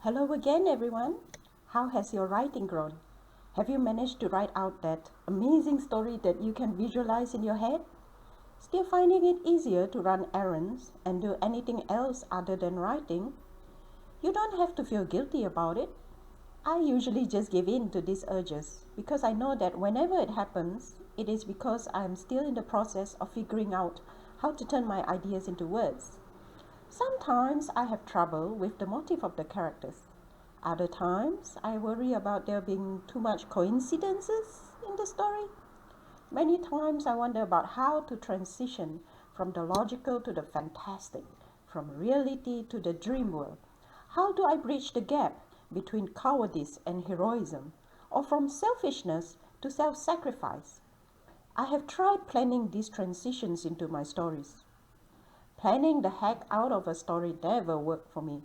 Hello again, everyone. How has your writing grown? Have you managed to write out that amazing story that you can visualize in your head? Still finding it easier to run errands and do anything else other than writing? You don't have to feel guilty about it. I usually just give in to these urges because I know that whenever it happens, it is because I am still in the process of figuring out how to turn my ideas into words. Sometimes I have trouble with the motive of the characters. Other times I worry about there being too much coincidences in the story. Many times I wonder about how to transition from the logical to the fantastic, from reality to the dream world. How do I bridge the gap between cowardice and heroism, or from selfishness to self-sacrifice? I have tried planning these transitions into my stories. Planning the heck out of a story never worked for me.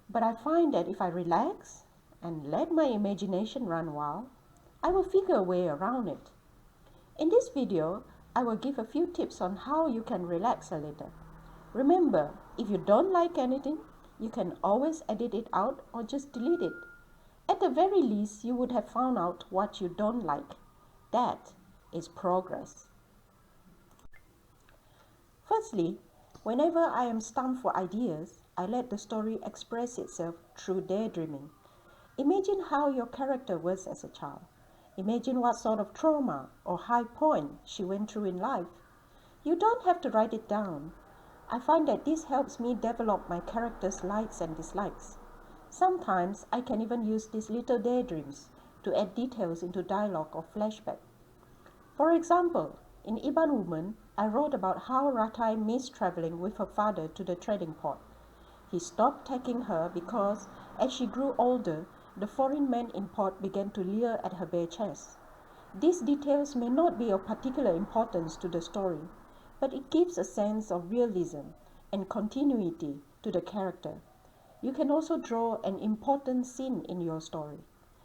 But I find that if I relax and let my imagination run wild, I will figure a way around it. In this video, I will give a few tips on how you can relax a little. Remember, if you don't like anything, you can always edit it out or just delete it. At the very least, you would have found out what you don't like. That is progress. Firstly, whenever I am stumped for ideas, I let the story express itself through daydreaming. Imagine how your character was as a child. Imagine what sort of trauma or high point she went through in life. You don't have to write it down. I find that this helps me develop my character's likes and dislikes. Sometimes I can even use these little daydreams to add details into dialogue or flashback. For example, in Iban Woman, I wrote about how Ratai missed traveling with her father to the trading port. He stopped taking her because, as she grew older, the foreign men in port began to leer at her bare chest. These details may not be of particular importance to the story, but it gives a sense of realism and continuity to the character. You can also draw an important scene in your story.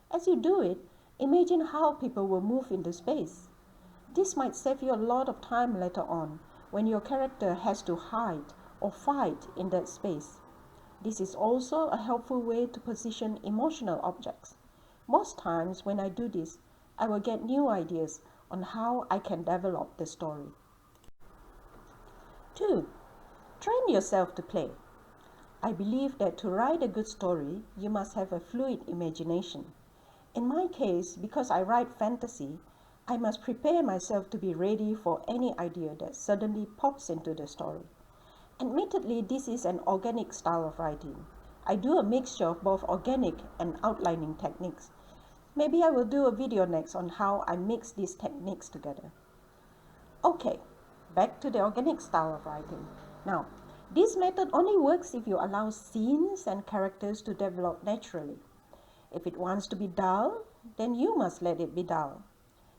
As you do it, imagine how people will move into space. This might save you a lot of time later on when your character has to hide or fight in that space. This is also a helpful way to position emotional objects. Most times when I do this, I will get new ideas on how I can develop the story. 2. Train yourself to play. I believe that to write a good story, you must have a fluid imagination. In my case, because I write fantasy, I must prepare myself to be ready for any idea that suddenly pops into the story. Admittedly, this is an organic style of writing. I do a mixture of both organic and outlining techniques. Maybe I will do a video next on how I mix these techniques together. Okay, back to the organic style of writing. Now, this method only works if you allow scenes and characters to develop naturally. If it wants to be dull, then you must let it be dull.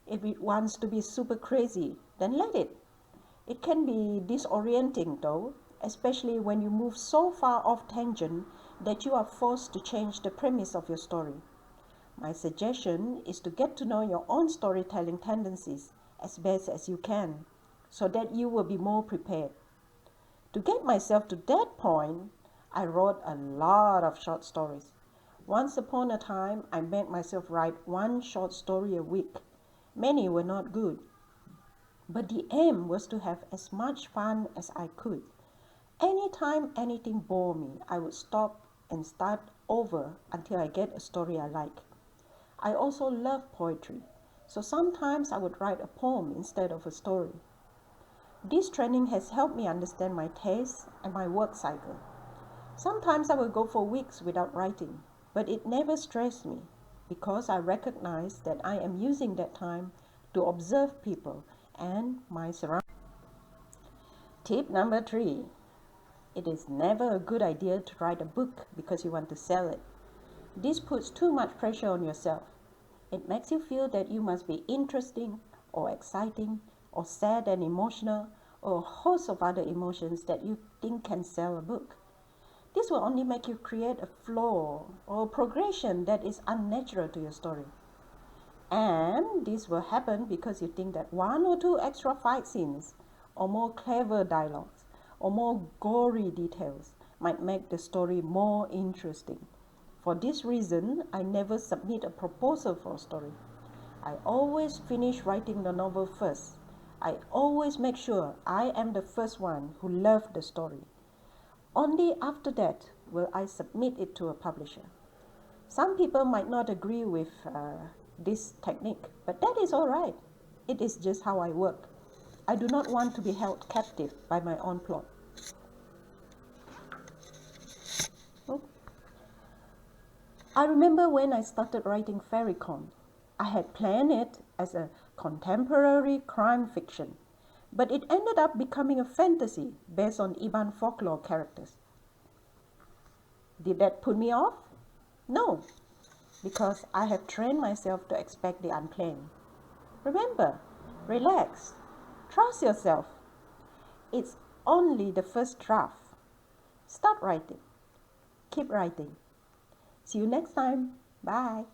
If it wants to be super crazy, then let it. It can be disorienting though, especially when you move so far off tangent that you are forced to change the premise of your story. My suggestion is to get to know your own storytelling tendencies as best as you can, so that you will be more prepared. To get myself to that point, I wrote a lot of short stories. Once upon a time, I made myself write one short story a week. Many were not good, but the aim was to have as much fun as I could. Anytime anything bored me, I would stop and start over until I get a story I like. I also love poetry, so sometimes I would write a poem instead of a story. This training has helped me understand my tastes and my work cycle. Sometimes I will go for weeks without writing, but it never stressed me because I recognize that I am using that time to observe people and my surroundings. Tip number 3. It is never a good idea to write a book because you want to sell it. This puts too much pressure on yourself. It makes you feel that you must be interesting or exciting or sad and emotional or a host of other emotions that you think can sell a book. This will only make you create a flaw or a progression that is unnatural to your story. And this will happen because you think that one or two extra fight scenes or more clever dialogues or more gory details might make the story more interesting. For this reason, I never submit a proposal for a story. I always finish writing the novel first. I always make sure I am the first one who loved the story. Only after that will I submit it to a publisher. Some people might not agree with this technique, but that is all right. It is just how I work. I do not want to be held captive by my own plot. Oh. I remember when I started writing Fairycon, I had planned it as a contemporary crime fiction, but it ended up becoming a fantasy based on Iban folklore characters. Did that put me off? No, because I have trained myself to expect the unplanned. Remember, relax, trust yourself. It's only the first draft. Start writing. Keep writing. See you next time. Bye.